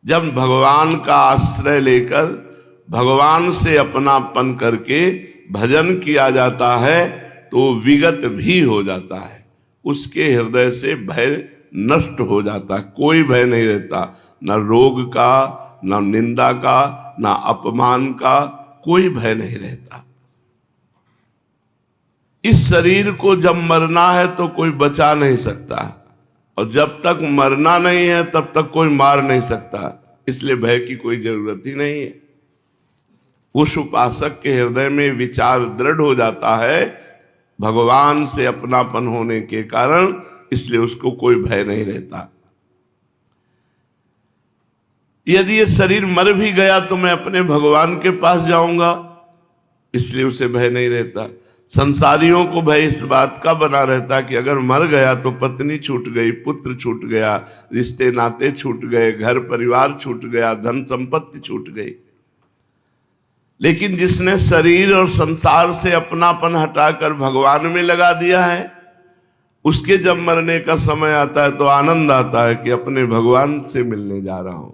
जब भगवान का आश्रय लेकर भगवान से अपनापन करके भजन किया जाता है तो विगत भी हो जाता है, उसके हृदय से भय नष्ट हो जाता है। कोई भय नहीं रहता, न रोग का, न निंदा का, न अपमान का, कोई भय नहीं रहता। इस शरीर को जब मरना है तो कोई बचा नहीं सकता, और जब तक मरना नहीं है तब तक कोई मार नहीं सकता, इसलिए भय की कोई जरूरत ही नहीं है। उस उपासक के हृदय में विचार दृढ़ हो जाता है भगवान से अपनापन होने के कारण, इसलिए उसको कोई भय नहीं रहता। यदि ये शरीर मर भी गया तो मैं अपने भगवान के पास जाऊंगा, इसलिए उसे भय नहीं रहता। संसारियों को भय इस बात का बना रहता कि अगर मर गया तो पत्नी छूट गई, पुत्र छूट गया, रिश्ते नाते छूट गए, घर परिवार छूट गया, धन संपत्ति छूट गई। लेकिन जिसने शरीर और संसार से अपनापन हटाकर भगवान में लगा दिया है, उसके जब मरने का समय आता है तो आनंद आता है कि अपने भगवान से मिलने जा रहा हूं।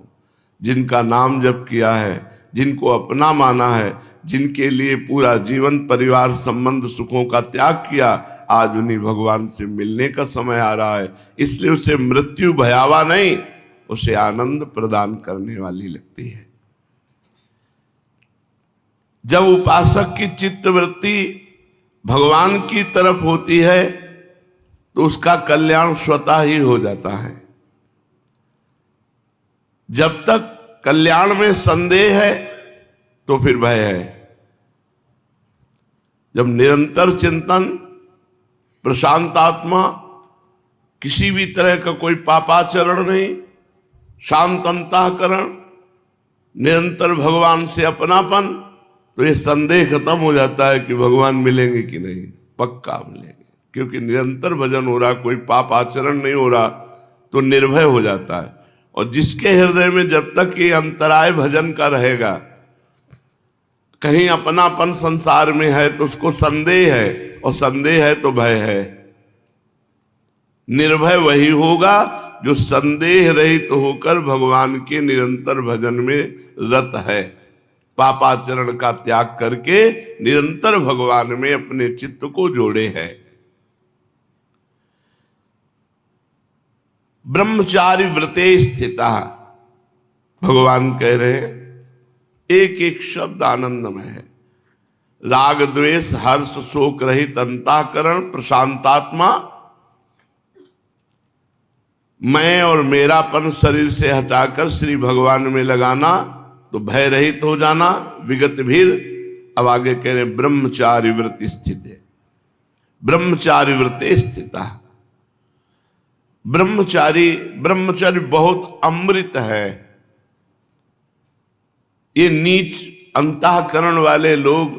जिनका नाम जप किया है, जिनको अपना माना है, जिनके लिए पूरा जीवन परिवार संबंध सुखों का त्याग किया, आज उन्हीं भगवान से मिलने का समय आ रहा है। इसलिए उसे मृत्यु भयावह नहीं, उसे आनंद प्रदान करने वाली लगती है। जब उपासक की चित्तवृत्ति भगवान की तरफ होती है तो उसका कल्याण स्वतः ही हो जाता है। जब तक कल्याण में संदेह है तो फिर भय है। जब निरंतर चिंतन, प्रशांत आत्मा, किसी भी तरह का कोई पापाचरण नहीं, शांत अंतःकरण, निरंतर भगवान से अपनापन, तो ये संदेह खत्म हो जाता है कि भगवान मिलेंगे कि नहीं, पक्का मिलेंगे। क्योंकि निरंतर भजन हो रहा, कोई पाप आचरण नहीं हो रहा, तो निर्भय हो जाता है। और जिसके हृदय में जब तक ये अंतराय भजन का रहेगा, कहीं अपनापन संसार में है तो उसको संदेह है, और संदेह है तो भय है। निर्भय वही होगा जो संदेह रहित तो होकर भगवान के निरंतर भजन में रत है, पापाचरण का त्याग करके निरंतर भगवान में अपने चित्त को जोड़े है। ब्रह्मचारी व्रते स्थिता, भगवान कह रहे हैं, एक एक शब्द आनंदमय है। राग द्वेष हर्ष शोक रहित अंतःकरण, प्रशांतात्मा, मैं और मेरापन शरीर से हटाकर श्री भगवान में लगाना, तो भय रहित हो जाना, विगत भीर। अब आगे कह रहे ब्रह्मचारी व्रत स्थित है, ब्रह्मचारी व्रते स्थिता। ब्रह्मचारी बहुत अमृत है। ये नीच अंतःकरण वाले लोग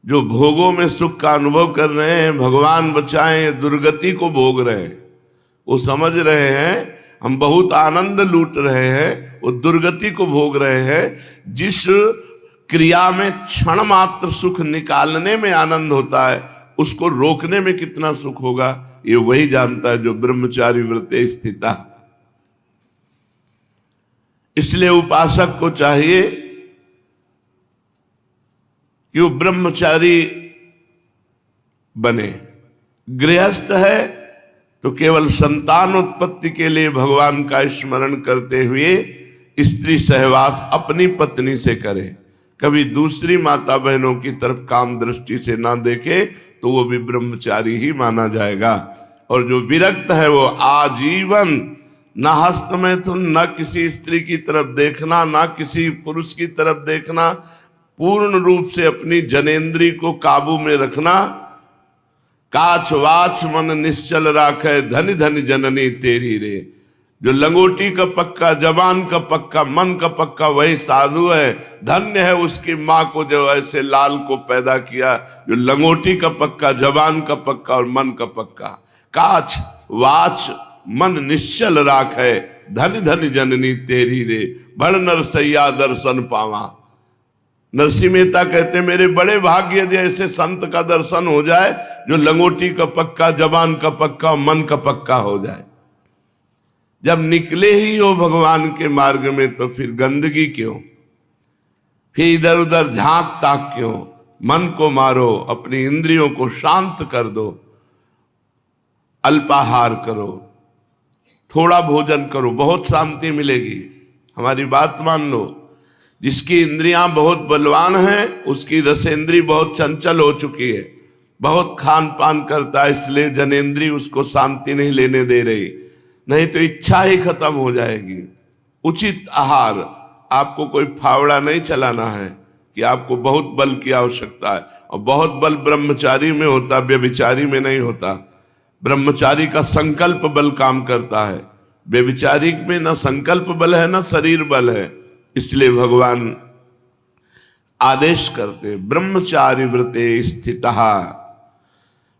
जो भोगों में सुख का अनुभव कर रहे हैं, भगवान बचाएं, दुर्गति को भोग रहे हैं, वो समझ रहे हैं हम बहुत आनंद लूट रहे हैं, वो दुर्गति को भोग रहे हैं। जिस क्रिया में क्षण मात्र सुख निकालने में आनंद होता है, उसको रोकने में कितना सुख होगा, ये वही जानता है जो ब्रह्मचारी व्रते स्थिता। इसलिए उपासक को चाहिए कि वो ब्रह्मचारी बने। गृहस्थ है तो केवल संतान उत्पत्ति के लिए भगवान का स्मरण करते हुए स्त्री सहवास अपनी पत्नी से करे, कभी दूसरी माता बहनों की तरफ काम दृष्टि से ना देखे, तो वो भी ब्रह्मचारी ही माना जाएगा। और जो विरक्त है वो आजीवन न हस्त मैथुन, न किसी स्त्री की तरफ देखना, ना किसी पुरुष की तरफ देखना, पूर्ण रूप से अपनी जनेंद्री को काबू में रखना। काछ वाच मन निश्चल राखे, धनी धनी जननी तेरी रे। जो लंगोटी का पक्का, जबान का पक्का, मन का पक्का, वही साधु है। धन्य है उसकी माँ को जो ऐसे लाल को पैदा किया, जो लंगोटी का पक्का, जबान का पक्का और मन का पक्का। काछ वाच मन निश्चल राखे, धनी धनी जननी तेरी रे। बड़ नरसैया दर्शन पावा। नरसिंह मेहता कहते मेरे बड़े भाग्य यदि ऐसे संत का दर्शन हो जाए जो लंगोटी का पक्का, जबान का पक्का, मन का पक्का हो जाए। जब निकले ही हो भगवान के मार्ग में तो फिर गंदगी क्यों, फिर इधर उधर झांक ताक क्यों। मन को मारो, अपनी इंद्रियों को शांत कर दो, अल्पाहार करो, थोड़ा भोजन करो, बहुत शांति मिलेगी। हमारी बात मान लो, जिसकी इंद्रियां बहुत बलवान हैं उसकी रसेंद्री बहुत चंचल हो चुकी है, बहुत खान पान करता है, इसलिए जनेंद्री उसको शांति नहीं लेने दे रही, नहीं तो इच्छा ही खत्म हो जाएगी। उचित आहार, आपको कोई फावड़ा नहीं चलाना है कि आपको बहुत बल की आवश्यकता है, और बहुत बल ब्रह्मचारी में होता, व्यभिचारी में नहीं होता। ब्रह्मचारी का संकल्प बल काम करता है, व्यभिचारी में ना संकल्प बल है ना शरीर बल है। इसलिए भगवान आदेश करते ब्रह्मचारी व्रते स्थितः।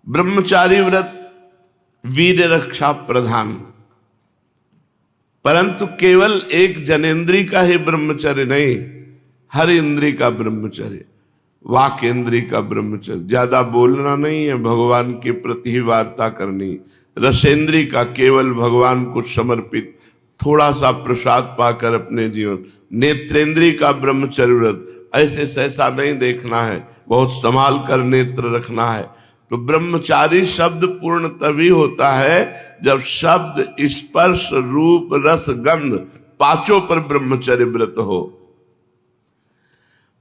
ब्रह्मचारी व्रत वीर रक्षा प्रधान, परंतु केवल एक जनेन्द्री का ही ब्रह्मचर्य नहीं, हर इंद्री का ब्रह्मचर्य, वाक इंद्री का ब्रह्मचर्य। ज्यादा बोलना नहीं है, भगवान के प्रति ही वार्ता करनी। रसेंद्री का केवल भगवान को समर्पित, थोड़ा सा प्रसाद पाकर अपने जीवन। नेत्रेंद्री का ब्रह्मचर्य व्रत, ऐसे सहसा नहीं देखना है, बहुत संभाल कर नेत्र रखना है। तो ब्रह्मचारी शब्द पूर्ण तभी होता है जब शब्द, स्पर्श, रूप, रस, गंध पांचों पर ब्रह्मचर्य व्रत हो।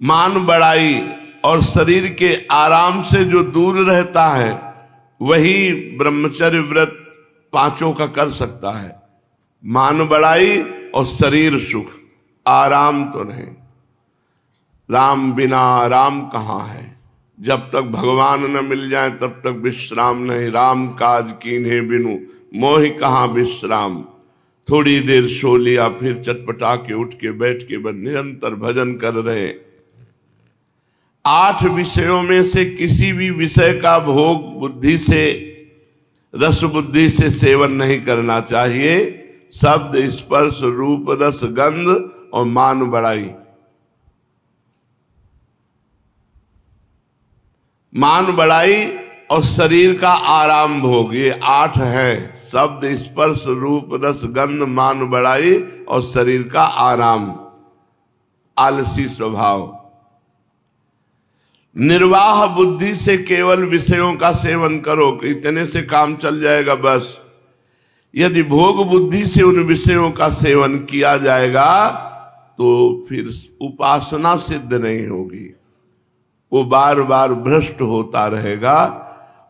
मान बढ़ाई और शरीर के आराम से जो दूर रहता है वही ब्रह्मचर्य व्रत पांचों का कर सकता है। मान बढ़ाई और शरीर सुख, आराम तो नहीं। राम बिना आराम कहाँ है, जब तक भगवान न मिल जाए तब तक विश्राम नहीं। राम काज कीन्हे बिनु मोहि कहाँ विश्राम। थोड़ी देर सो लिया, फिर चटपटा के उठ के बैठ के बस निरंतर भजन कर रहे। 8 विषयों में से किसी भी विषय का भोग बुद्धि से, रस बुद्धि से सेवन नहीं करना चाहिए। शब्द, स्पर्श, रूप, रस, गंध और मान बढ़ाई। मान बढ़ाई और शरीर का आराम भोग, ये 8 है। शब्द, स्पर्श, रूप, रस, गंध, मान बढ़ाई और शरीर का आराम। आलसी स्वभाव, निर्वाह बुद्धि से केवल विषयों का सेवन करो, इतने से काम चल जाएगा बस। यदि भोग बुद्धि से उन विषयों का सेवन किया जाएगा तो फिर उपासना सिद्ध नहीं होगी, वो बार बार भ्रष्ट होता रहेगा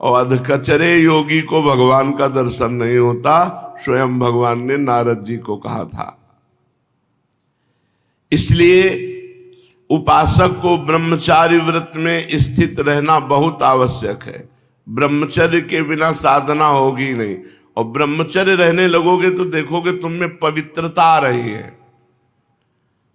और अधकचरे योगी को भगवान का दर्शन नहीं होता। स्वयं भगवान ने नारद जी को कहा था। इसलिए उपासक को ब्रह्मचारी व्रत में स्थित रहना बहुत आवश्यक है। ब्रह्मचर्य के बिना साधना होगी नहीं, और ब्रह्मचर्य रहने लगोगे तो देखोगे तुम में पवित्रता आ रही है।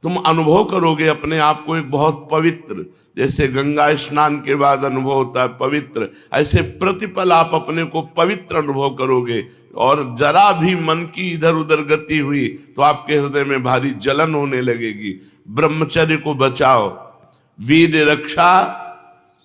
तुम अनुभव करोगे अपने आप को एक बहुत पवित्र, जैसे गंगा स्नान के बाद अनुभव होता है पवित्र, ऐसे प्रतिपल आप अपने को पवित्र अनुभव करोगे। और जरा भी मन की इधर उधर गति हुई तो आपके हृदय में भारी जलन होने लगेगी। ब्रह्मचर्य को बचाओ। वीर रक्षा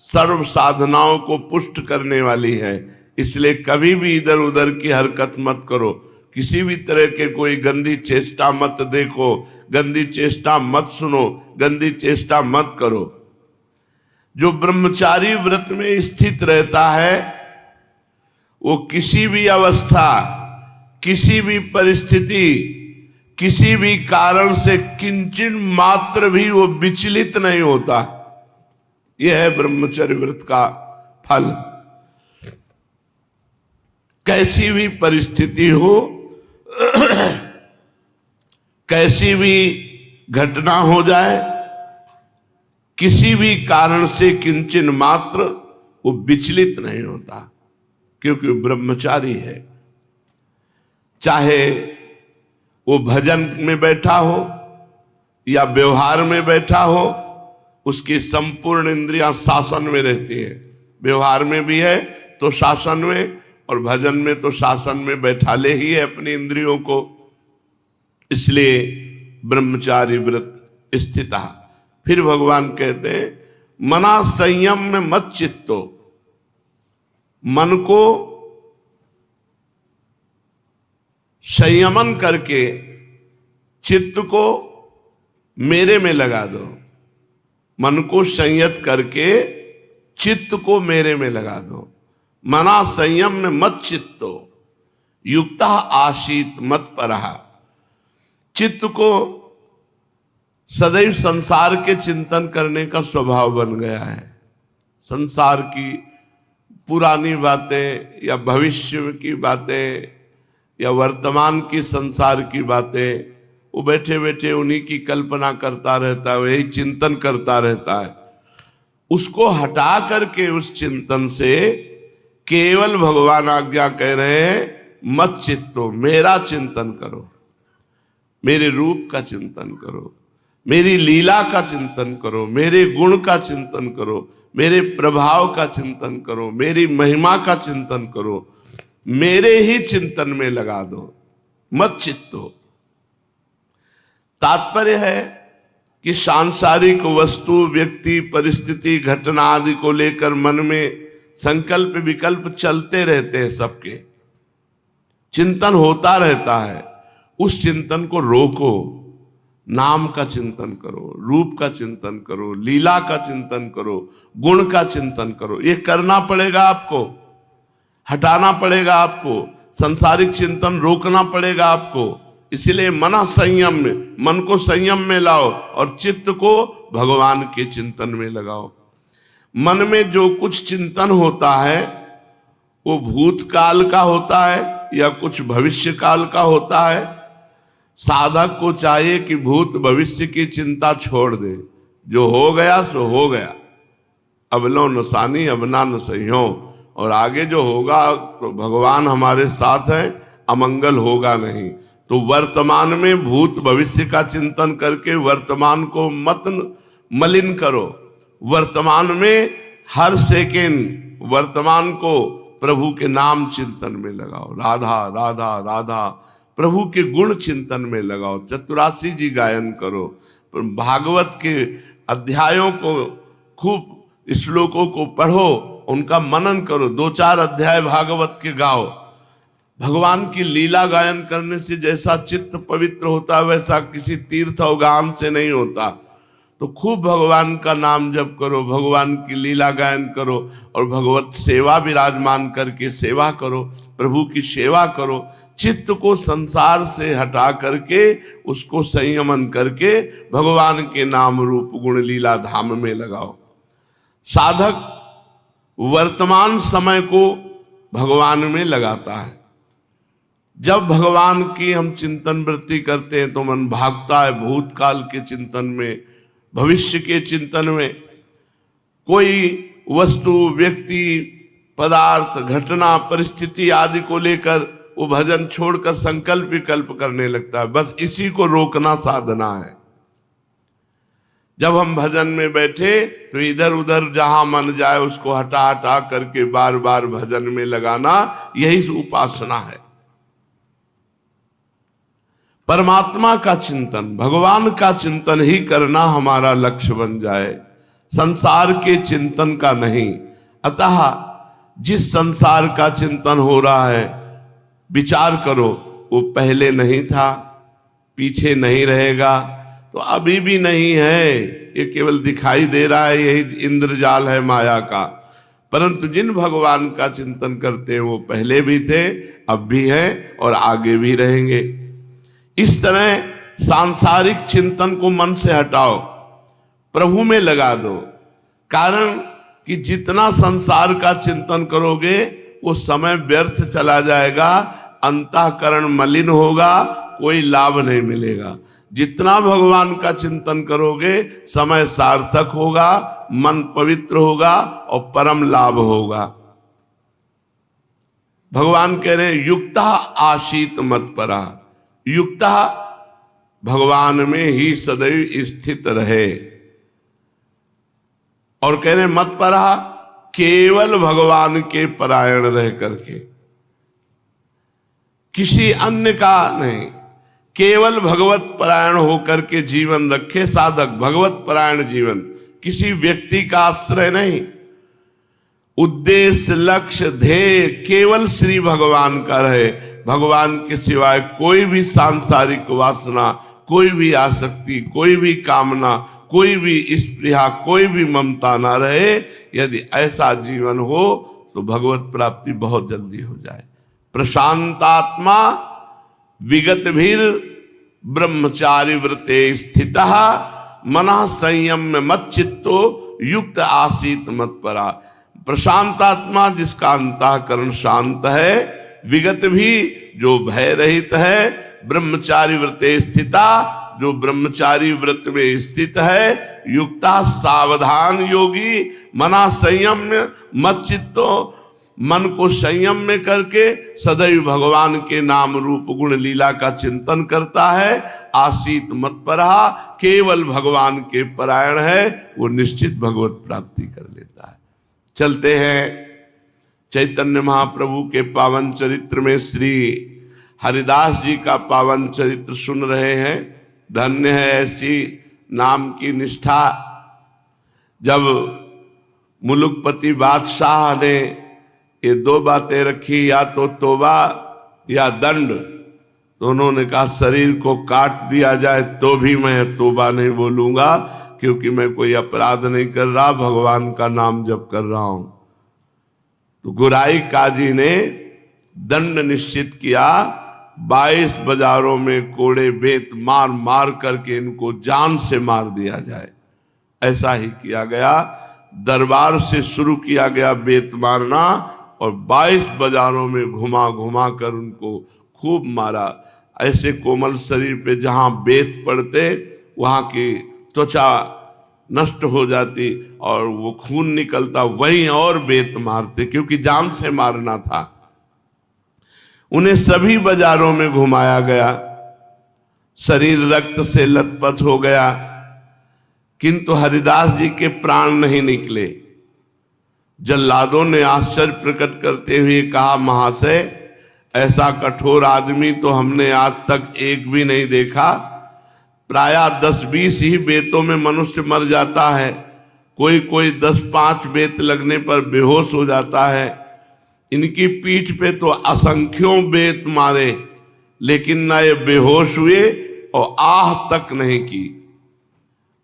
सर्व साधनाओं को पुष्ट करने वाली है, इसलिए कभी भी इधर उधर की हरकत मत करो। किसी भी तरह के कोई गंदी चेष्टा मत देखो, गंदी चेष्टा मत सुनो, गंदी चेष्टा मत करो। जो ब्रह्मचारी व्रत में स्थित रहता है वो किसी भी अवस्था, किसी भी परिस्थिति, किसी भी कारण से किंचित मात्र भी वो विचलित नहीं होता। यह है ब्रह्मचर्य व्रत का फल। कैसी भी परिस्थिति हो, कैसी भी घटना हो जाए, किसी भी कारण से किंचित मात्र वो विचलित नहीं होता, क्योंकि वो ब्रह्मचारी है। चाहे वो भजन में बैठा हो या व्यवहार में बैठा हो, उसकी संपूर्ण इंद्रियां शासन में रहती है। व्यवहार में भी है तो शासन में, और भजन में तो शासन में बैठा ले ही है अपनी इंद्रियों को। इसलिए ब्रह्मचारी व्रत स्थिता। फिर भगवान कहते हैं मना संयम में मत चित्तो, मन को संयमन करके चित्त को मेरे में लगा दो। मन को संयत करके चित्त को मेरे में लगा दो। मना संयम में मत चित्तो युक्ता आशीत मत परहा। चित्त को सदैव संसार के चिंतन करने का स्वभाव बन गया है। संसार की पुरानी बातें या भविष्य की बातें या वर्तमान की संसार की बातें, वो बैठे बैठे उन्हीं की कल्पना करता रहता है, वही चिंतन करता रहता है। उसको हटा करके उस चिंतन से केवल भगवान आज्ञा कह रहे हैं मत चित्तो, मेरा चिंतन करो, मेरे रूप का चिंतन करो, मेरी लीला का चिंतन करो, मेरे गुण का चिंतन करो, मेरे प्रभाव का चिंतन करो, मेरी महिमा का चिंतन करो, मेरे ही चिंतन में लगा दो, मत चित्तो। तात्पर्य है कि सांसारिक वस्तु, व्यक्ति, परिस्थिति, घटना आदि को लेकर मन में संकल्प विकल्प चलते रहते हैं, सबके चिंतन होता रहता है। उस चिंतन को रोको, नाम का चिंतन करो, रूप का चिंतन करो, लीला का चिंतन करो, गुण का चिंतन करो। ये करना पड़ेगा आपको, हटाना पड़ेगा आपको, सांसारिक चिंतन रोकना पड़ेगा आपको। इसलिए मना संयम में, मन को संयम में लाओ और चित्त को भगवान के चिंतन में लगाओ। मन में जो कुछ चिंतन होता है वो भूतकाल का होता है या कुछ भविष्य काल का होता है। साधक को चाहिए कि भूत भविष्य की चिंता छोड़ दे, जो हो गया सो हो गया, अब लो नसानी अब ना न सहियो, और आगे जो होगा तो भगवान हमारे साथ है, अमंगल होगा नहीं। तो वर्तमान में भूत भविष्य का चिंतन करके वर्तमान को मत मलिन करो। वर्तमान में हर सेकेंड वर्तमान को प्रभु के नाम चिंतन में लगाओ, राधा राधा राधा, प्रभु के गुण चिंतन में लगाओ, चतुरासी जी गायन करो, भागवत के अध्यायों को खूब, श्लोकों को पढ़ो, उनका मनन करो, 2-4 अध्याय भागवत के गाओ। भगवान की लीला गायन करने से जैसा चित्त पवित्र होता है वैसा किसी तीर्थ और गान से नहीं होता। तो खूब भगवान का नाम जप करो, भगवान की लीला गायन करो और भगवत सेवा विराजमान करके सेवा करो, प्रभु की सेवा करो। चित्त को संसार से हटा करके उसको संयमन करके भगवान के नाम रूप गुण लीला धाम में लगाओ। साधक वर्तमान समय को भगवान में लगाता है। जब भगवान की हम चिंतन वृत्ति करते हैं तो मन भागता है भूतकाल के चिंतन में, भविष्य के चिंतन में। कोई वस्तु, व्यक्ति, पदार्थ, घटना, परिस्थिति आदि को लेकर वो भजन छोड़कर संकल्प विकल्प करने लगता है। बस इसी को रोकना साधना है। जब हम भजन में बैठे तो इधर उधर जहां मन जाए उसको हटा हटा करके बार बार भजन में लगाना, यही उपासना है। परमात्मा का चिंतन, भगवान का चिंतन ही करना हमारा लक्ष्य बन जाए, संसार के चिंतन का नहीं। अतः जिस संसार का चिंतन हो रहा है विचार करो, वो पहले नहीं था, पीछे नहीं रहेगा, तो अभी भी नहीं है, ये केवल दिखाई दे रहा है, यही इंद्रजाल है माया का। परंतु जिन भगवान का चिंतन करते हैं वो पहले भी थे, अब भी है और आगे भी रहेंगे। इस तरह सांसारिक चिंतन को मन से हटाओ, प्रभु में लगा दो। कारण कि जितना संसार का चिंतन करोगे वो समय व्यर्थ चला जाएगा, अंतःकरण मलिन होगा, कोई लाभ नहीं मिलेगा। जितना भगवान का चिंतन करोगे समय सार्थक होगा, मन पवित्र होगा और परम लाभ होगा। भगवान कह रहे हैं युक्ता आशीत मत परा, युक्ता भगवान में ही सदैव स्थित रहे। और कह रहे मत परा, केवल भगवान के परायण रह करके, किसी अन्य का नहीं, केवल भगवत परायण होकर के जीवन रखे साधक। भगवत परायण जीवन, किसी व्यक्ति का आश्रय नहीं, उद्देश्य लक्ष्य ध्येय केवल श्री भगवान का रहे। भगवान के सिवाय कोई भी सांसारिक वासना, कोई भी आसक्ति, कोई भी कामना, कोई भी स्पृहा, कोई भी ममता ना रहे, यदि ऐसा जीवन हो तो भगवत प्राप्ति बहुत जल्दी हो जाए। प्रशांतात्मा विगत भीर ब्रह्मचारी व्रते स्थितः मनः संयम्य मत चित्तो युक्त आसीत मत परा। प्रशांत आत्मा जिसका अंतःकरण शांत है, विगत भी जो भय रहित है, ब्रह्मचारी व्रते स्थिता जो ब्रह्मचारी व्रत में स्थित है, युक्ता सावधान योगी, मना संयम्य मत चित्तो मन को संयम में करके सदैव भगवान के नाम रूप गुण लीला का चिंतन करता है, आसीत मत परा, केवल भगवान के परायण है, वो निश्चित भगवत प्राप्ति कर लेता है। चलते हैं चैतन्य महाप्रभु के पावन चरित्र में। श्री हरिदास जी का पावन चरित्र सुन रहे हैं। धन्य है ऐसी नाम की निष्ठा। जब मुलुकपति बादशाह ने ये दो बातें रखी, या तो तौबा या दंड, तो उन्होंने कहा शरीर को काट दिया जाए तो भी मैं तौबा नहीं बोलूंगा, क्योंकि मैं कोई अपराध नहीं कर रहा, भगवान का नाम जप कर रहा हूं। तो गुराई काजी ने दंड निश्चित किया, 22 बाजारों में कोड़े बेत मार मार करके इनको जान से मार दिया जाए। ऐसा ही किया गया। दरबार से शुरू किया गया बेत मारना, और 22 बाजारों में घुमा घुमा कर उनको खूब मारा। ऐसे कोमल शरीर पे जहां बेत पड़ते वहां की त्वचा नष्ट हो जाती और वो खून निकलता, वहीं और बेत मारते, क्योंकि जान से मारना था। उन्हें सभी बाजारों में घुमाया गया, शरीर रक्त से लथपथ हो गया, किंतु हरिदास जी के प्राण नहीं निकले। जल्लादों ने आश्चर्य प्रकट करते हुए कहा, महाशय ऐसा कठोर आदमी तो हमने आज तक एक भी नहीं देखा। प्रायः 10-20 ही बेतों में मनुष्य मर जाता है, कोई कोई 10-5 बेत लगने पर बेहोश हो जाता है। इनकी पीठ पे तो असंख्यों बेत मारे, लेकिन ना ये बेहोश हुए और आह तक नहीं की।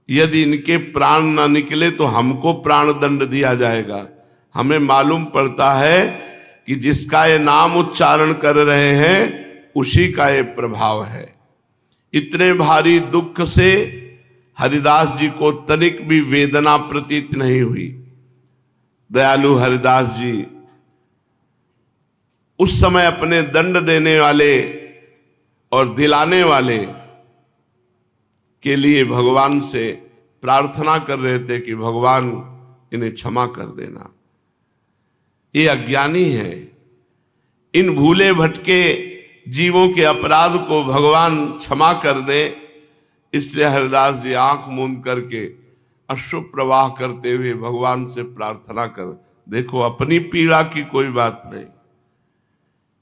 यदि इनके प्राण ना निकले तो हमको प्राण दंड दिया जाएगा। हमें मालूम पड़ता है कि जिसका ये नाम उच्चारण कर रहे हैं उसी का ये प्रभाव है। इतने भारी दुख से हरिदास जी को तनिक भी वेदना प्रतीत नहीं हुई। दयालु हरिदास जी उस समय अपने दंड देने वाले और दिलाने वाले के लिए भगवान से प्रार्थना कर रहे थे कि भगवान इन्हें क्षमा कर देना, ये अज्ञानी है। इन भूले भटके जीवों के अपराध को भगवान क्षमा कर दे। इसलिए हरिदास जी आंख मूंद करके अश्रु प्रवाह करते हुए भगवान से प्रार्थना कर, देखो अपनी पीड़ा की कोई बात नहीं,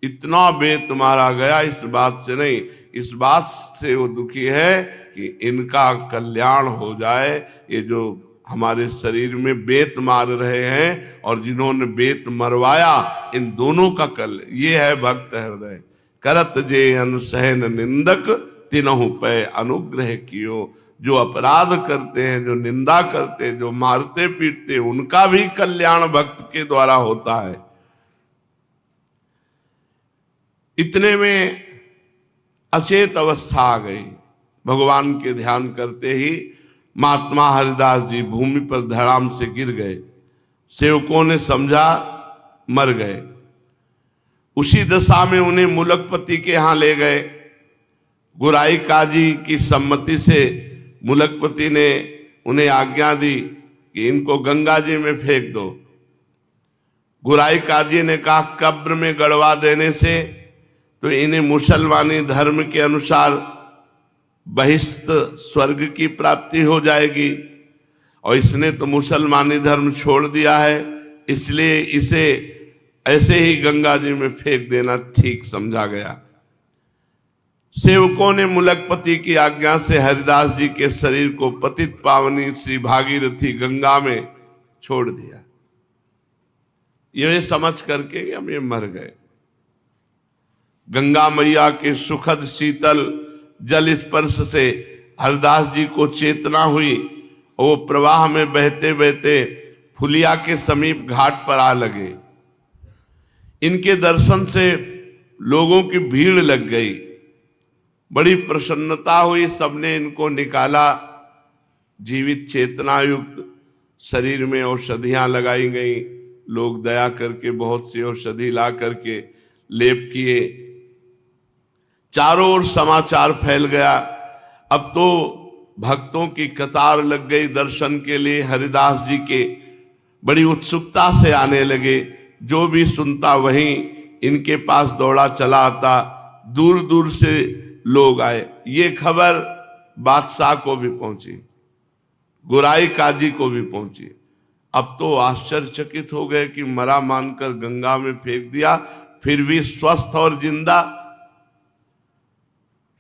इतना बेत मारा गया इस बात से नहीं, इस बात से वो दुखी है कि इनका कल्याण हो जाए। ये जो हमारे शरीर में बेत मार रहे हैं और जिन्होंने बेत मरवाया, इन दोनों का ये है भक्त हृदय। करत जे अनसहन निंदक तिनहु पे अनुग्रह कियो। जो अपराध करते हैं, जो निंदा करते हैं, जो मारते पीटते, उनका भी कल्याण भक्त के द्वारा होता है। इतने में अचेत अवस्था आ गई। भगवान के ध्यान करते ही महात्मा हरिदास जी भूमि पर धड़ाम से गिर गए। सेवकों ने समझा मर गए। उसी दशा में उन्हें मुलकपति के यहाँ ले गए। गुराई काजी की सम्मति से मुलकपति ने उन्हें आज्ञा दी कि इनको गंगा जी में फेंक दो। गुराई काजी ने कहा कब्र में गड़वा देने से तो इन्हें मुसलमानी धर्म के अनुसार बहिष्ठ स्वर्ग की प्राप्ति हो जाएगी, और इसने तो मुसलमानी धर्म छोड़ दिया है, इसलिए इसे ऐसे ही गंगा जी में फेंक देना ठीक समझा गया। सेवकों ने मुलकपति की आज्ञा से हरिदास जी के शरीर को पतित पावनी श्री भागीरथी गंगा में छोड़ दिया, ये समझ करके हम ये मर गए। गंगा मैया के सुखद शीतल जल स्पर्श से हरिदास जी को चेतना हुई और वो प्रवाह में बहते बहते फुलिया के समीप घाट पर आ लगे। इनके दर्शन से लोगों की भीड़ लग गई, बड़ी प्रसन्नता हुई। सबने इनको निकाला, जीवित चेतना युक्त शरीर में औषधियां लगाई गई। लोग दया करके बहुत सी औषधि ला करके लेप किए। चारों ओर समाचार फैल गया। अब तो भक्तों की कतार लग गई दर्शन के लिए हरिदास जी के, बड़ी उत्सुकता से आने लगे। जो भी सुनता वहीं इनके पास दौड़ा चला आता। दूर दूर से लोग आए। ये खबर बादशाह को भी पहुंची, गुराई काजी को भी पहुंची। अब तो आश्चर्यचकित हो गए कि मरा मानकर गंगा में फेंक दिया, फिर भी स्वस्थ और जिंदा।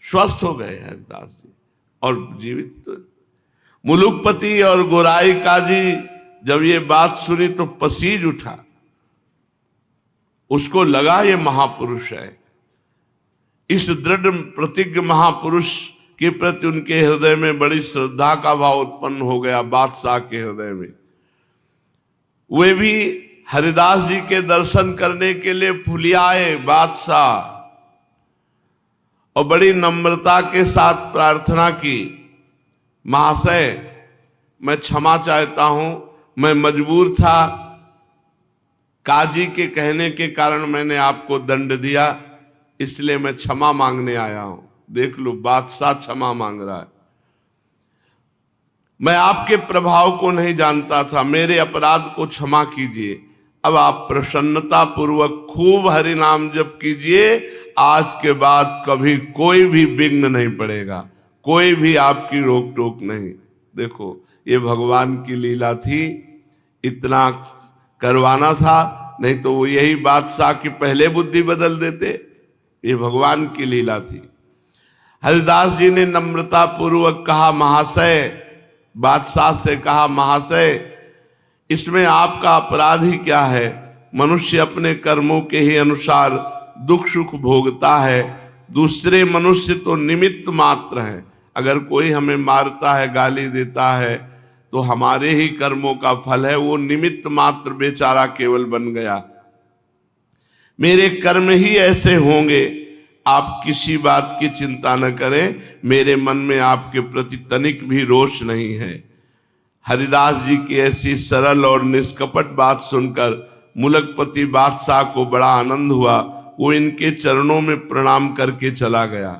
स्वस्थ हो गए हरिदास जी और जीवित। मुलुकपति और गुराई काजी जब ये बात सुनी तो पसीज उठा। उसको लगा ये महापुरुष है। इस दृढ़ प्रतिज्ञ महापुरुष के प्रति उनके हृदय में बड़ी श्रद्धा का भाव उत्पन्न हो गया। बादशाह के हृदय में वे भी हरिदास जी के दर्शन करने के लिए फुलिया आए बादशाह, और बड़ी नम्रता के साथ प्रार्थना की, महाशय मैं क्षमा चाहता हूं, मैं मजबूर था, काजी के कहने के कारण मैंने आपको दंड दिया, इसलिए मैं क्षमा मांगने आया हूं। देख लो, बादशाह क्षमा मांग रहा है। मैं आपके प्रभाव को नहीं जानता था, मेरे अपराध को क्षमा कीजिए। अब आप प्रसन्नता पूर्वक खूब हरि नाम जप कीजिए। आज के बाद कभी कोई भी विघ्न नहीं पड़ेगा, कोई भी आपकी रोक टोक नहीं। देखो, ये भगवान की लीला थी, इतना करवाना था, नहीं तो वो यही बादशाह की पहले बुद्धि बदल देते। ये भगवान की लीला थी। हरिदास जी ने नम्रता पूर्वक कहा, महाशय, बादशाह से कहा, महाशय इसमें आपका अपराध ही क्या है? मनुष्य अपने कर्मों के ही अनुसार दुख सुख भोगता है, दूसरे मनुष्य तो निमित्त मात्र हैं। अगर कोई हमें मारता है, गाली देता है, तो हमारे ही कर्मों का फल है, वो निमित्त मात्र बेचारा केवल बन गया। मेरे कर्म ही ऐसे होंगे, आप किसी बात की चिंता न करें, मेरे मन में आपके प्रति तनिक भी रोष नहीं है। हरिदास जी की ऐसी सरल और निष्कपट बात सुनकर मुलकपति बादशाह को बड़ा आनंद हुआ। वो इनके चरणों में प्रणाम करके चला गया।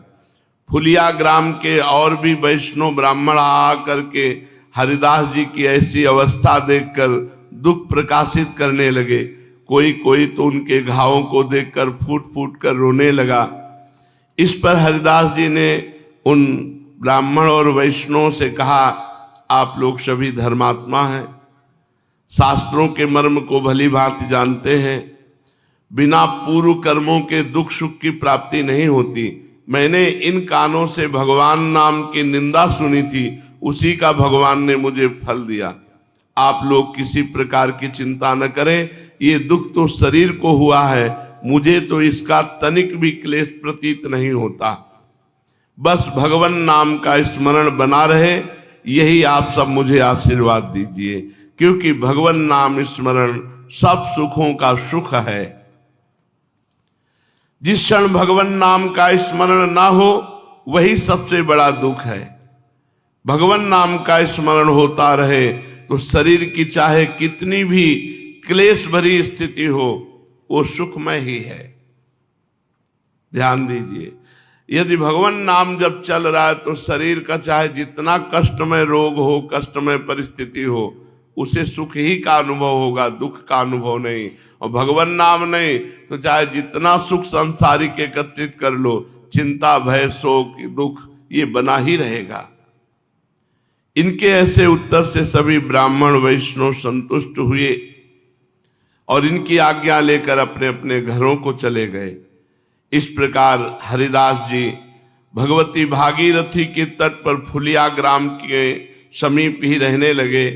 फुलिया ग्राम के और भी वैष्णव ब्राह्मण आ करके हरिदास जी की ऐसी अवस्था देखकर दुख प्रकाशित करने लगे। कोई कोई तो उनके घावों को देखकर फूट फूट कर रोने लगा। इस पर हरिदास जी ने उन ब्राह्मण और वैष्णव से कहा, आप लोग सभी धर्मात्मा हैं, शास्त्रों के मर्म को भली भांति जानते हैं। बिना पूर्व कर्मों के दुख सुख की प्राप्ति नहीं होती। मैंने इन कानों से भगवान नाम की निंदा सुनी थी, उसी का भगवान ने मुझे फल दिया। आप लोग किसी प्रकार की चिंता न करें, ये दुख तो शरीर को हुआ है, मुझे तो इसका तनिक भी क्लेश प्रतीत नहीं होता। बस भगवान नाम का स्मरण बना रहे, यही आप सब मुझे आशीर्वाद दीजिए, क्योंकि भगवान नाम स्मरण सब सुखों का सुख है। जिस क्षण भगवान नाम का स्मरण ना हो, वही सबसे बड़ा दुख है। भगवान नाम का स्मरण होता रहे तो शरीर की चाहे कितनी भी क्लेश भरी स्थिति हो, वो सुखमय ही है। ध्यान दीजिए, यदि भगवान नाम जब चल रहा है तो शरीर का चाहे जितना कष्टमय रोग हो, कष्टमय परिस्थिति हो, उसे सुख ही का अनुभव होगा, दुख का अनुभव नहीं। और भगवान नाम नहीं तो चाहे जितना सुख संसारिक एकत्रित कर लो, चिंता भय शोक दुख ये बना ही रहेगा। इनके ऐसे उत्तर से सभी ब्राह्मण वैष्णव संतुष्ट हुए और इनकी आज्ञा लेकर अपने अपने घरों को चले गए। इस प्रकार हरिदास जी भगवती भागीरथी के तट पर फुलिया ग्राम के समीप ही रहने लगे।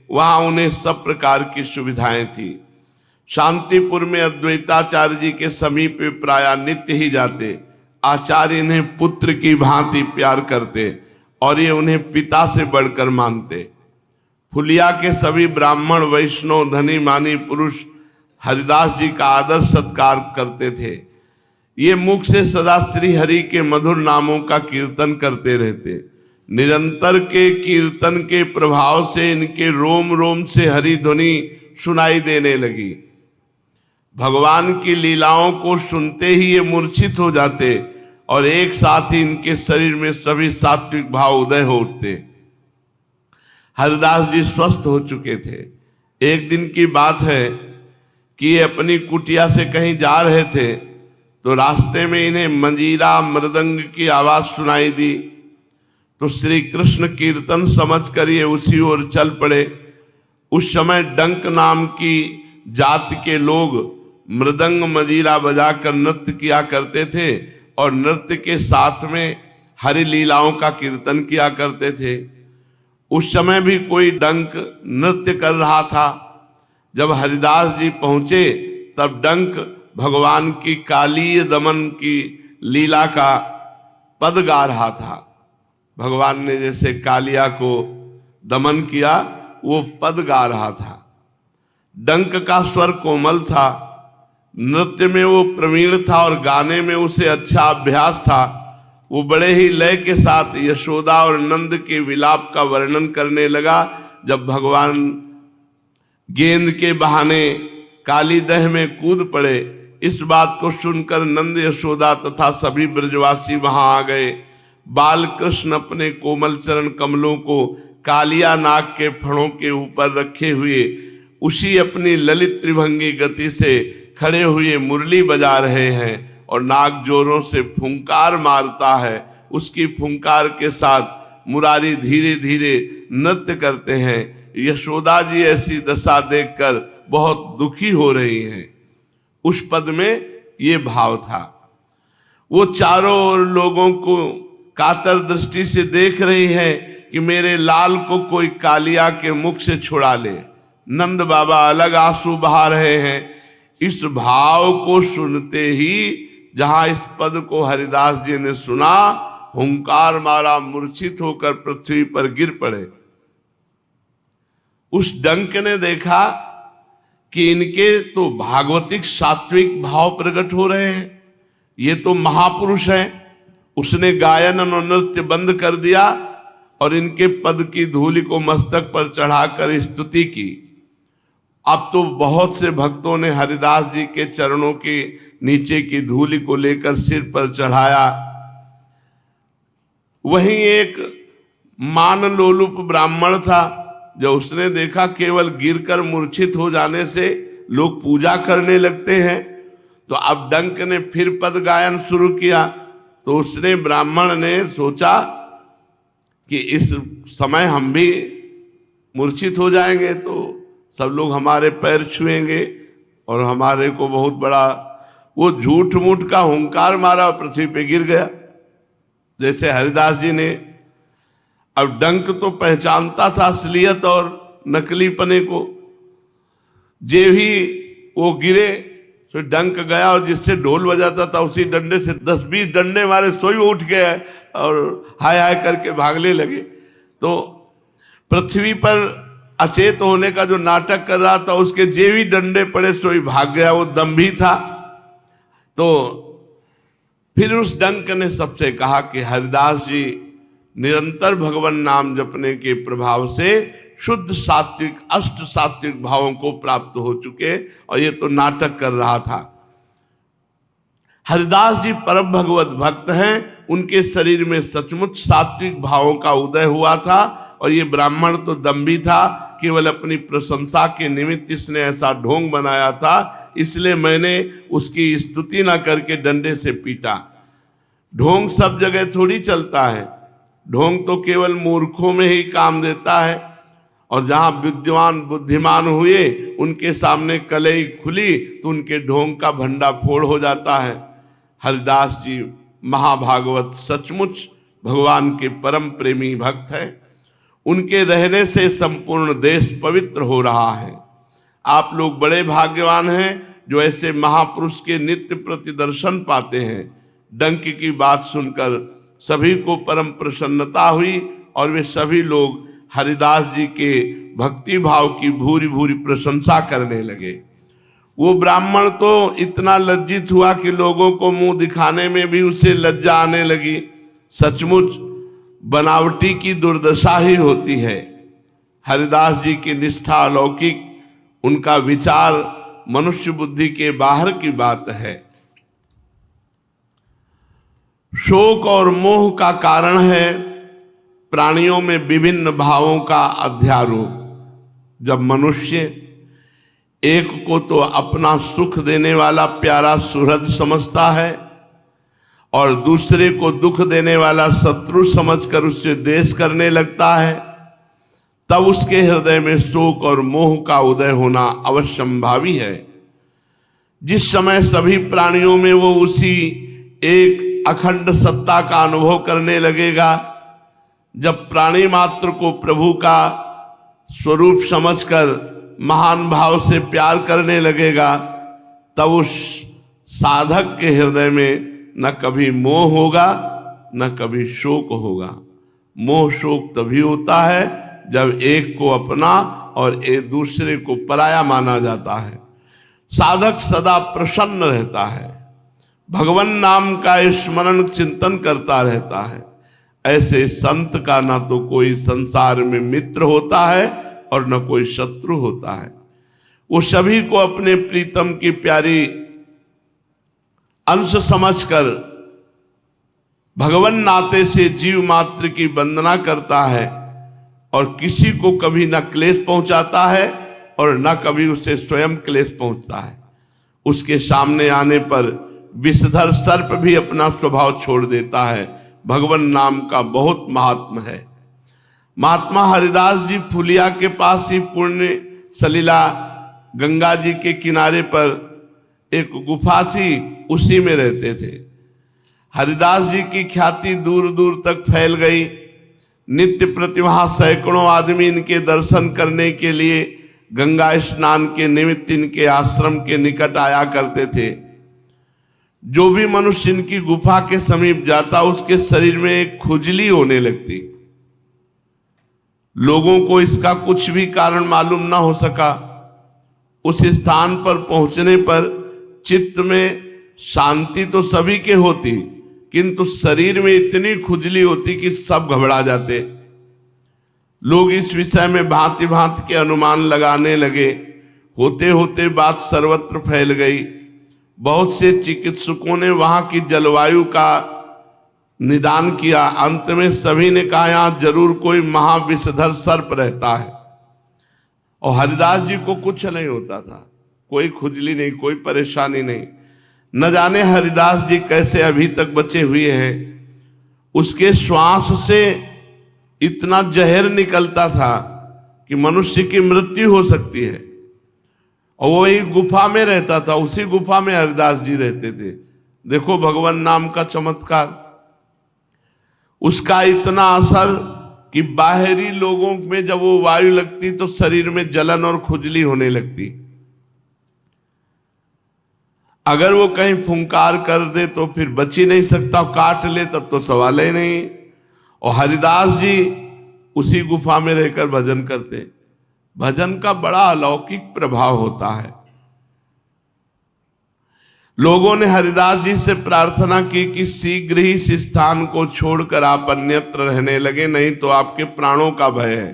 वहां उन्हें सब प्रकार की सुविधाएं थी। शांतिपुर में अद्वैताचार्य जी के समीप वे प्राय नित्य ही जाते। आचार्य इन्हें पुत्र की भांति प्यार करते और ये उन्हें पिता से बढ़कर मानते। फुलिया के सभी ब्राह्मण, वैष्णव, धनी मानी पुरुष हरिदास जी का आदर सत्कार करते थे। ये मुख से सदा श्री हरि के मधुर नामों का कीर्तन करते रहते। निरंतर के कीर्तन के प्रभाव से इनके रोम रोम से हरि ध्वनि सुनाई देने लगी। भगवान की लीलाओं को सुनते ही ये मूर्छित हो जाते और एक साथ ही इनके शरीर में सभी सात्विक भाव उदय हो उठते। हरिदास जी स्वस्थ हो चुके थे। एक दिन की बात है कि ये अपनी कुटिया से कहीं जा रहे थे तो रास्ते में इन्हें मंजीरा मृदंग की आवाज सुनाई दी। तो श्री कृष्ण कीर्तन समझकर ये उसी ओर चल पड़े। उस समय डंक नाम की जाति के लोग मृदंग मंजीरा बजाकर नृत्य किया करते थे और नृत्य के साथ में हरि लीलाओं का कीर्तन किया करते थे। उस समय भी कोई डंक नृत्य कर रहा था। जब हरिदास जी पहुंचे तब डंक भगवान की कालीय दमन की लीला का पद गा रहा था। भगवान ने जैसे कालिया को दमन किया वो पद गा रहा था। डंक का स्वर कोमल था, नृत्य में वो प्रवीण था और गाने में उसे अच्छा अभ्यास था। वो बड़े ही लय के साथ यशोदा और नंद के विलाप का वर्णन करने लगा। जब भगवान गेंद के बहाने काली दह में कूद पड़े, इस बात को सुनकर नंद, यशोदा तथा सभी ब्रजवासी वहां आ गए। बाल कृष्ण अपने कोमल चरण कमलों को कालिया नाग के फणों के ऊपर रखे हुए उसी अपनी ललित त्रिभंगी गति से खड़े हुए मुरली बजा रहे हैं और नाग जोरों से फुंकार मारता है। उसकी फुंकार के साथ मुरारी धीरे धीरे नृत्य करते हैं। यशोदा जी ऐसी दशा देखकर बहुत दुखी हो रही हैं। उस पद में ये भाव था। वो चारों ओर लोगों को कातर दृष्टि से देख रही है कि मेरे लाल को कोई कालिया के मुख से छुड़ा ले। नंद बाबा अलग आंसू बहा रहे हैं। इस भाव को सुनते ही जहां इस पद को हरिदास जी ने सुना, हुंकार मारा, मूर्छित होकर पृथ्वी पर गिर पड़े। उस डंक ने देखा कि इनके तो भागवतिक सात्विक भाव प्रकट हो रहे हैं, ये तो महापुरुष हैं। उसने गायन और नृत्य बंद कर दिया और इनके पद की धूलि को मस्तक पर चढ़ाकर स्तुति की। अब तो बहुत से भक्तों ने हरिदास जी के चरणों के नीचे की धूलि को लेकर सिर पर चढ़ाया। वहीं एक मान लोलुप ब्राह्मण था, जब उसने देखा केवल गिरकर मूर्छित हो जाने से लोग पूजा करने लगते हैं, तो अब डंक ने फिर पद गायन शुरू किया। तो उसने ब्राह्मण ने सोचा कि इस समय हम भी मूर्छित हो जाएंगे तो सब लोग हमारे पैर छुएंगे और हमारे को बहुत बड़ा, वो झूठ मूठ का हुंकार मारा और पृथ्वी पे गिर गया जैसे हरिदास जी ने। अब डंक तो पहचानता था असलियत और नकलीपने को। जे भी वो गिरे तो डंक गया और जिससे ढोल बजाता था उसी डंडे से 10-20 डंडे मारे, सोई वो उठ गया और हाय हाय करके भागने लगे। तो पृथ्वी पर अचेत होने का जो नाटक कर रहा था उसके जे भी डंडे पड़े सोई भाग गया, वो दम्भी था। तो फिर उस डंक ने सबसे कहा कि हरिदास जी निरंतर भगवान नाम जपने के प्रभाव से शुद्ध सात्विक अष्ट सात्विक भावों को प्राप्त हो चुके और ये तो नाटक कर रहा था। हरिदास जी परम भगवत भक्त हैं, उनके शरीर में सचमुच सात्विक भावों का उदय हुआ था और ये ब्राह्मण तो दम्भी था, केवल अपनी प्रशंसा के निमित्त इसने ऐसा ढोंग बनाया था, इसलिए मैंने उसकी स्तुति न करके डंडे से पीटा। ढोंग सब जगह थोड़ी चलता है, ढोंग तो केवल मूर्खों में ही काम देता है और जहां विद्वान बुद्धिमान हुए उनके सामने कलई खुली तो उनके ढोंग का भंडा फोड़ हो जाता है। हरिदास जी महाभागवत सचमुच भगवान के परम प्रेमी भक्त हैं। उनके रहने से संपूर्ण देश पवित्र हो रहा है। आप लोग बड़े भाग्यवान हैं जो ऐसे महापुरुष के नित्य प्रतिदर्शन पाते हैं। डंक की बात सुनकर सभी को परम प्रसन्नता हुई और वे सभी लोग हरिदास जी के भक्ति भाव की भूरी भूरी प्रशंसा करने लगे। वो ब्राह्मण तो इतना लज्जित हुआ कि लोगों को मुंह दिखाने में भी उसे लज्जा आने लगी। सचमुच बनावटी की दुर्दशा ही होती है। हरिदास जी की निष्ठा अलौकिक, उनका विचार मनुष्य बुद्धि के बाहर की बात है। शोक और मोह का कारण है प्राणियों में विभिन्न भावों का अध्यारोप। जब मनुष्य एक को तो अपना सुख देने वाला प्यारा सुहृद समझता है और दूसरे को दुख देने वाला शत्रु समझकर उससे द्वेष करने लगता है, तब उसके हृदय में शोक और मोह का उदय होना अवश्यंभावी है। जिस समय सभी प्राणियों में वो उसी एक अखंड सत्ता का अनुभव करने लगेगा, जब प्राणी मात्र को प्रभु का स्वरूप समझकर महान भाव से प्यार करने लगेगा, तब उस साधक के हृदय में न कभी मोह होगा न कभी शोक होगा। मोह शोक तभी होता है जब एक को अपना और एक दूसरे को पराया माना जाता है। साधक सदा प्रसन्न रहता है, भगवान नाम का स्मरण चिंतन करता रहता है। ऐसे संत का ना तो कोई संसार में मित्र होता है और न कोई शत्रु होता है। वो सभी को अपने प्रीतम की प्यारी अंश समझकर भगवान नाते से जीव मात्र की वंदना करता है और किसी को कभी न क्लेश पहुंचाता है और न कभी उसे स्वयं क्लेश पहुंचता है। उसके सामने आने पर विषधर सर्प भी अपना स्वभाव छोड़ देता है। भगवान नाम का बहुत महात्म है। महात्मा हरिदास जी फुलिया के पास ही पुण्य सलीला गंगा जी के किनारे पर एक गुफा थी, उसी में रहते थे। हरिदास जी की ख्याति दूर दूर तक फैल गई। नित्य प्रति वहां सैकड़ों आदमी इनके दर्शन करने के लिए गंगा स्नान के निमित्त इनके आश्रम के निकट आया करते थे। जो भी मनुष्य इनकी गुफा के समीप जाता उसके शरीर में एक खुजली होने लगती। लोगों को इसका कुछ भी कारण मालूम ना हो सका। उस स्थान पर पहुंचने पर चित्त में शांति तो सभी के होती, किंतु शरीर में इतनी खुजली होती कि सब घबरा जाते। लोग इस विषय में भांति भांति के अनुमान लगाने लगे। होते होते बात सर्वत्र फैल गई। बहुत से चिकित्सकों ने वहां की जलवायु का निदान किया। अंत में सभी ने कहा यहां जरूर कोई महाविषधर सर्प रहता है। और हरिदास जी को कुछ नहीं होता था, कोई खुजली नहीं, कोई परेशानी नहीं। न जाने हरिदास जी कैसे अभी तक बचे हुए हैं। उसके श्वास से इतना जहर निकलता था कि मनुष्य की मृत्यु हो सकती है। और वो एक गुफा में रहता था, उसी गुफा में हरिदास जी रहते थे। देखो भगवान नाम का चमत्कार। उसका इतना असर कि बाहरी लोगों में जब वो वायु लगती तो शरीर में जलन और खुजली होने लगती। अगर वो कहीं फुंकार कर दे तो फिर बच ही नहीं सकता, काट ले तब तो सवाल ही नहीं। और हरिदास जी उसी गुफा में रहकर भजन करते। भजन का बड़ा अलौकिक प्रभाव होता है। लोगों ने हरिदास जी से प्रार्थना की कि शीघ्र ही इस स्थान को छोड़कर आप अन्यत्र रहने लगे, नहीं तो आपके प्राणों का भय है।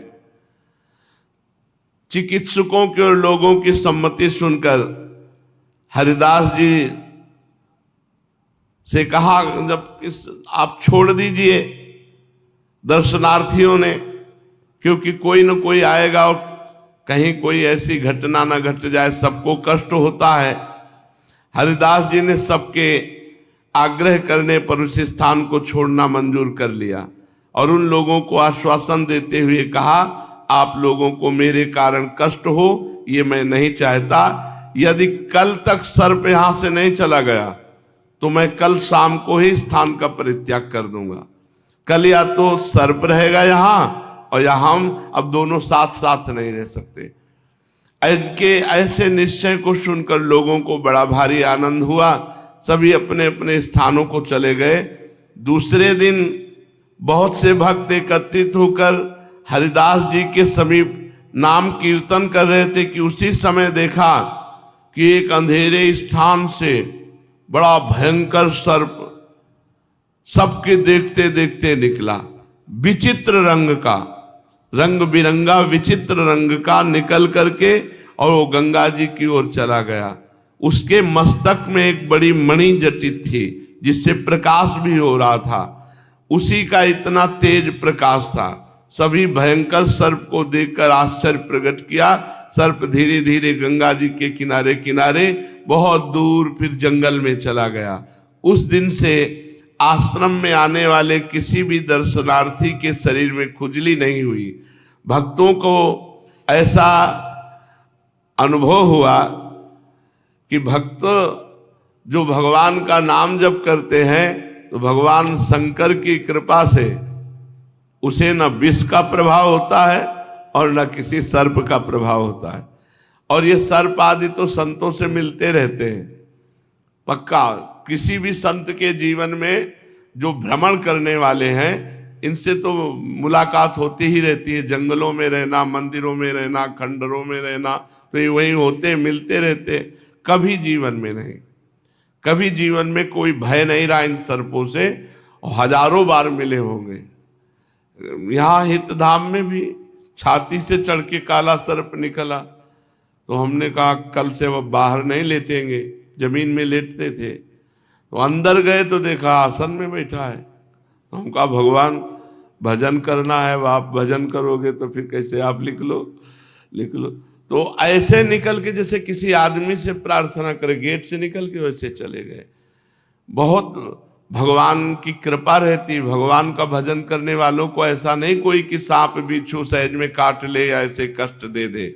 चिकित्सकों के और लोगों की सम्मति सुनकर हरिदास जी से कहा जब आप छोड़ दीजिए दर्शनार्थियों ने, क्योंकि कोई न कोई आएगा और कहीं कोई ऐसी घटना न घट जाए, सबको कष्ट होता है। हरिदास जी ने सबके आग्रह करने पर उस स्थान को छोड़ना मंजूर कर लिया और उन लोगों को आश्वासन देते हुए कहा आप लोगों को मेरे कारण कष्ट हो ये मैं नहीं चाहता। यदि कल तक सर्प यहां से नहीं चला गया तो मैं कल शाम को ही स्थान का परित्याग कर दूंगा। कल या तो सर्प रहेगा यहां और या हम अब दोनों साथ साथ नहीं रह सकते। इनके ऐसे निश्चय को सुनकर लोगों को बड़ा भारी आनंद हुआ। सभी अपने अपने स्थानों को चले गए। दूसरे दिन बहुत से भक्त एकत्रित होकर हरिदास जी के समीप नाम कीर्तन कर रहे थे कि उसी समय देखा कि एक अंधेरे स्थान से बड़ा भयंकर सर्प सबके देखते देखते निकला। विचित्र रंग का, रंग बिरंगा विचित्र रंग का निकल करके और वो गंगा जी की ओर चला गया। उसके मस्तक में एक बड़ी मणि जटित थी जिससे प्रकाश भी हो रहा था। उसी का इतना तेज प्रकाश था। सभी भयंकर सर्प को देखकर आश्चर्य प्रकट किया। सर्प धीरे धीरे गंगा जी के किनारे किनारे बहुत दूर फिर जंगल में चला गया। उस दिन से आश्रम में आने वाले किसी भी दर्शनार्थी के शरीर में खुजली नहीं हुई। भक्तों को ऐसा अनुभव हुआ कि भक्त जो भगवान का नाम जप करते हैं तो भगवान शंकर की कृपा से उसे न विष का प्रभाव होता है और न किसी सर्प का प्रभाव होता है। और ये सर्प आदि तो संतों से मिलते रहते हैं पक्का। किसी भी संत के जीवन में जो भ्रमण करने वाले हैं इनसे तो मुलाकात होती ही रहती है। जंगलों में रहना, मंदिरों में रहना, खंडरों में रहना, तो ये वहीं होते मिलते रहते। कभी जीवन में नहीं, कभी जीवन में कोई भय नहीं रहा इन सर्पों से। हजारों बार मिले होंगे। यहाँ हितधाम में भी छाती से चढ़ के काला सर्प निकला तो हमने कहा कल से वह बाहर नहीं लेटेंगे, जमीन में लेटते थे। तो अंदर गए तो देखा आसन में बैठा है। तो हम कहा भगवान भजन करना है, आप भजन करोगे तो फिर कैसे, आप लिख लो। तो ऐसे निकल के जैसे किसी आदमी से प्रार्थना करे, गेट से निकल के वैसे चले गए। बहुत भगवान की कृपा रहती। भगवान का भजन करने वालों को ऐसा नहीं कोई कि सांप बिच्छू सहज में काट ले या ऐसे कष्ट दे दे।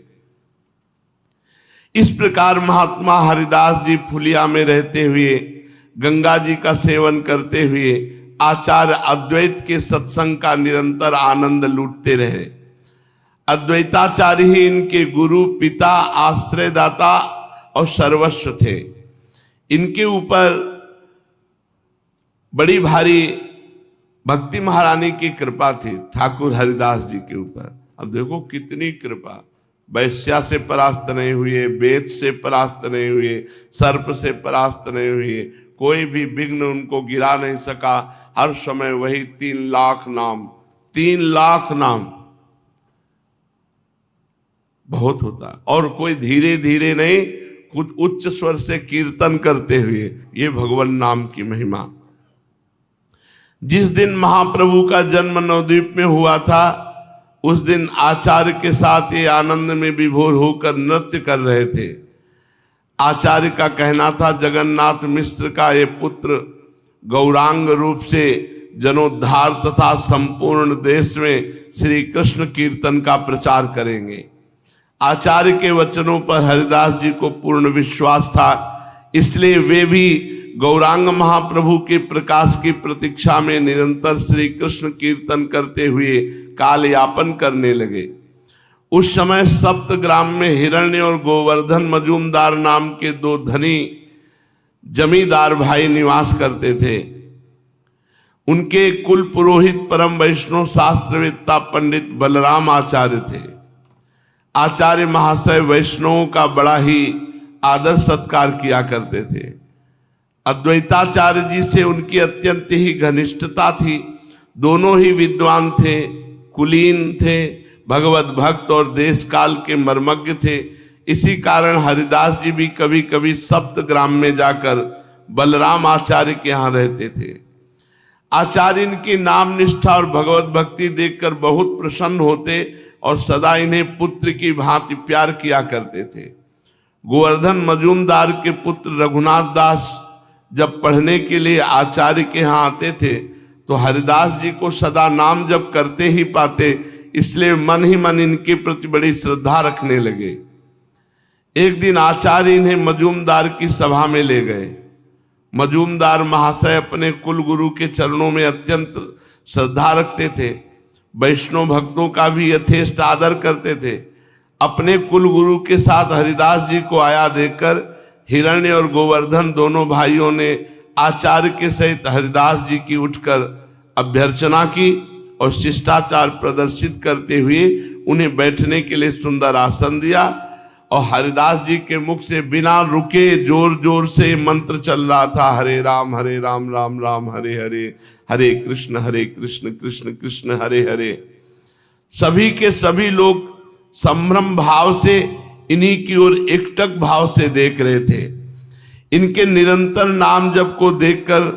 इस प्रकार महात्मा हरिदास जी फुलिया में रहते हुए गंगा जी का सेवन करते हुए आचार्य अद्वैत के सत्संग का निरंतर आनंद लूटते रहे। अद्वैताचार्य ही इनके गुरु, पिता, आश्रयदाता और सर्वस्व थे। इनके ऊपर बड़ी भारी भक्ति महारानी की कृपा थी, ठाकुर हरिदास जी के ऊपर। अब देखो कितनी कृपा। वैश्या से परास्त नहीं हुए, वेद से परास्त नहीं हुए, सर्प से परास्त नहीं हुए, कोई भी विघ्न उनको गिरा नहीं सका। हर समय वही 3 लाख नाम, 3 लाख नाम बहुत होता। और कोई धीरे धीरे नहीं, कुछ उच्च स्वर से कीर्तन करते हुए, ये भगवान नाम की महिमा। जिस दिन महाप्रभु का जन्म नवद्वीप में हुआ था उस दिन आचार्य के साथ ये आनंद में विभोर होकर नृत्य कर रहे थे। आचार्य का कहना था जगन्नाथ मिश्र का ये पुत्र गौरांग रूप से जनोद्धार तथा संपूर्ण देश में श्री कृष्ण कीर्तन का प्रचार करेंगे। आचार्य के वचनों पर हरिदास जी को पूर्ण विश्वास था, इसलिए वे भी गौरांग महाप्रभु के प्रकाश की प्रतीक्षा में निरंतर श्री कृष्ण कीर्तन करते हुए काल यापन करने लगे। उस समय सप्तग्राम में हिरण्य और गोवर्धन मजूमदार नाम के 2 धनी जमींदार भाई निवास करते थे। उनके कुल पुरोहित परम वैष्णव शास्त्रवेत्ता पंडित बलराम आचार्य थे। आचार्य महाशय वैष्णवों का बड़ा ही आदर सत्कार किया करते थे। अद्वैताचार्य जी से उनकी अत्यंत ही घनिष्ठता थी। दोनों ही विद्वान थे, कुलीन थे, भगवत भक्त और देश काल के मर्मज्ञ थे। इसी कारण हरिदास जी भी कभी कभी सप्तग्राम में जाकर बलराम आचार्य के यहाँ रहते थे। आचार्य इनकी नाम निष्ठा और भगवत भक्ति देखकर बहुत प्रसन्न होते और सदा इन्हें पुत्र की भांति प्यार किया करते थे। गोवर्धन मजूमदार के पुत्र रघुनाथ दास जब पढ़ने के लिए आचार्य के यहाँ आते थे तो हरिदास जी को सदा नाम जप करते ही पाते, इसलिए मन ही मन इनके प्रति बड़ी श्रद्धा रखने लगे। एक दिन आचार्य इन्हें मजूमदार की सभा में ले गए। मजूमदार महाशय अपने कुल गुरु के चरणों में अत्यंत श्रद्धा रखते थे, वैष्णव भक्तों का भी यथेष्ट आदर करते थे। अपने कुल गुरु के साथ हरिदास जी को आया देखकर हिरण्य और गोवर्धन दोनों भाइयों ने आचार्य के सहित हरिदास जी की उठकर अभ्यर्चना की और शिष्टाचार प्रदर्शित करते हुए उन्हें बैठने के लिए सुंदर आसन दिया। और हरिदास जी के मुख से बिना रुके जोर जोर से मंत्र चल रहा था, हरे राम राम राम हरे हरे, हरे कृष्ण कृष्ण कृष्ण हरे हरे। सभी के सभी लोग संभ्रम भाव से इन्हीं की ओर एकटक भाव से देख रहे थे। इनके निरंतर नाम जप को देखकर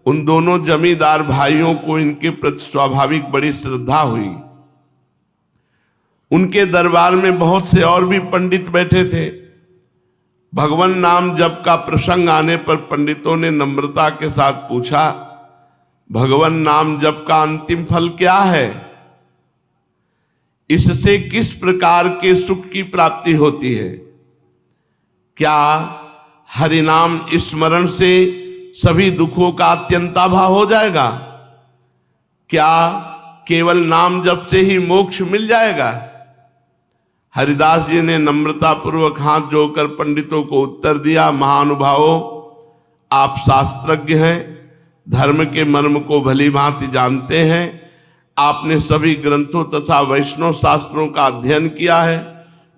उन दोनों जमींदार भाइयों को इनके प्रति स्वाभाविक बड़ी श्रद्धा हुई। उनके दरबार में बहुत से और भी पंडित बैठे थे। भगवान नाम जप का प्रसंग आने पर पंडितों ने नम्रता के साथ पूछा, भगवान नाम जप का अंतिम फल क्या है? इससे किस प्रकार के सुख की प्राप्ति होती है? क्या हरिनाम स्मरण से सभी दुखों का अत्यंताभाव हो जाएगा? क्या केवल नाम जप से ही मोक्ष मिल जाएगा? हरिदास जी ने नम्रता पूर्वक हाथ जोड़कर पंडितों को उत्तर दिया, महानुभावों, आप शास्त्रज्ञ हैं, धर्म के मर्म को भली भांति जानते हैं। आपने सभी ग्रंथों तथा वैष्णव शास्त्रों का अध्ययन किया है।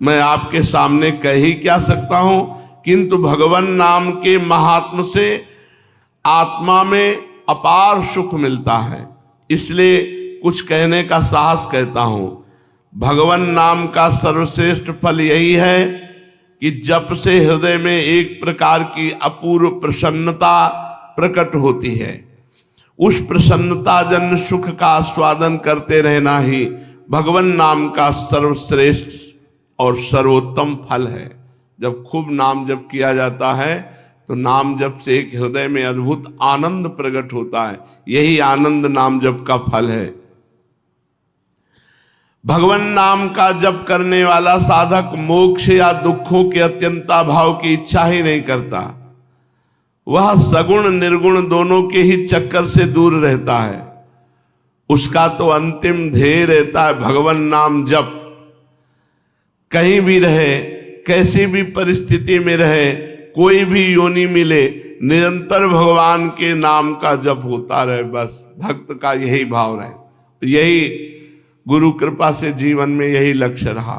मैं आपके सामने कह ही क्या सकता हूं, किंतु भगवान नाम के महात्म से आत्मा में अपार सुख मिलता है, इसलिए कुछ कहने का साहस कहता हूं। भगवान नाम का सर्वश्रेष्ठ फल यही है कि जप से हृदय में एक प्रकार की अपूर्व प्रसन्नता प्रकट होती है। उस प्रसन्नता जन्य सुख का आस्वादन करते रहना ही भगवान नाम का सर्वश्रेष्ठ और सर्वोत्तम फल है। जब खूब नाम जप किया जाता है तो नाम जप से एक हृदय में अद्भुत आनंद प्रकट होता है। यही आनंद नाम जप का फल है। भगवान नाम का जप करने वाला साधक मोक्ष या दुखों के अत्यंताभाव की इच्छा ही नहीं करता। वह सगुण निर्गुण दोनों के ही चक्कर से दूर रहता है। उसका तो अंतिम ध्येय रहता है भगवान नाम जप। कहीं भी रहे, कैसी भी परिस्थिति में रहे, कोई भी योनि मिले, निरंतर भगवान के नाम का जप होता रहे। बस भक्त का यही भाव रहे। यही गुरु कृपा से जीवन में यही लक्ष्य रहा।